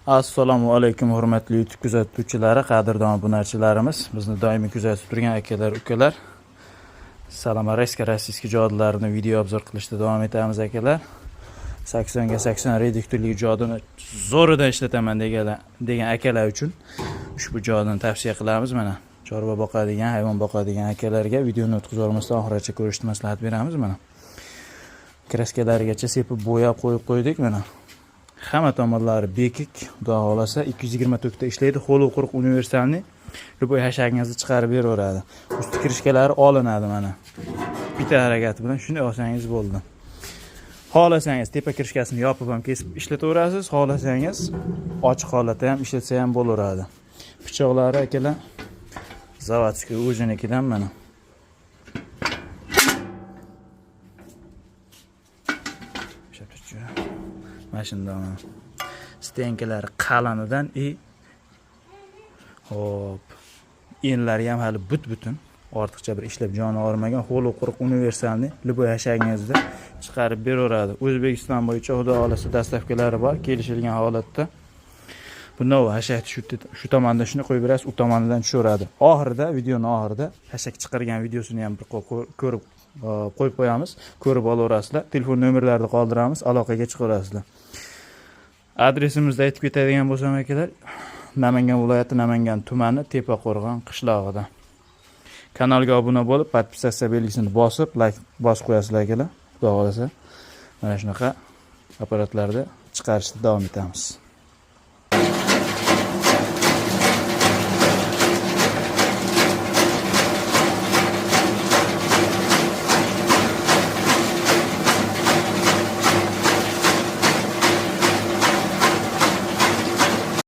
Assalomu alaykum hurmatli YouTube kuzatuvchilari, qadrdon obunachilarimiz, bizni doimiy kuzatib turgan akalar, ukalar. Salamoreska rossiyskiy jodlarini video obzor qilishda davom etamiz akalar. 80 ga 80 reduktorli jodini zo'ridan ishlataman degan akalar uchun ushbu jodini tavsiya qilamiz. Mana chorva boqadigan, hayvon boqadigan akalarga videoni o'tkazib olmasdan oxirigacha ko'rishni maslahat beramiz. Mana kraskalarigacha sepib bo'yab qo'yib qo'ydik. Mana hamma tomonlari bekik, xudo xolasa 220 ta ishlaydi. Qo'l quruq universalni любой hashagingizni chiqarib beraveradi. Usti kirishkalari olinadi mana. Bitta harakat bilan shunday olsangiz bo'ldi. Xohlasangiz tepa kirishkasini yopib ham kesib ishlataverasiz, xohlasangiz ochiq holatda ham ishlatsa ham bo'laveradi. Pichoqlari akalar zavodskiy o'zinikidan mana. Mashindan stenkalari qalinidan hop, enlari ham hali but-butun, ortiqcha bir ishlab joni og'rimagan, qo'l quruq universalni любой hashagingizda chiqarib beraveradi. O'zbekiston bo'yicha xudo xolasa dastavkalari bor, kelishilgan holatda. Bunda hashak shu tomondan shuni qo'yib berasiz, u tomonidan tushaveradi. Oxirida, videoning oxirida hashak chiqargan videosini ham bir ko'rib qo'yib qo'yamiz, ko'rib olaverasizlar. Telefon nomerlarini qoldiramiz, aloqaga chiqaverasizlar. Adresimizni aytib ketadigan bo'lsam akalar, Namangan viloyati Namangan tumani Tepaqo'rg'on qishlog'ida. Kanalga obuna bo'lib, podpisatsiya belgisini bosib, like bosib qo'yasizlar akalar. Xudo xolasa mana shunaqa apparatlarda chiqarishda davom etamiz.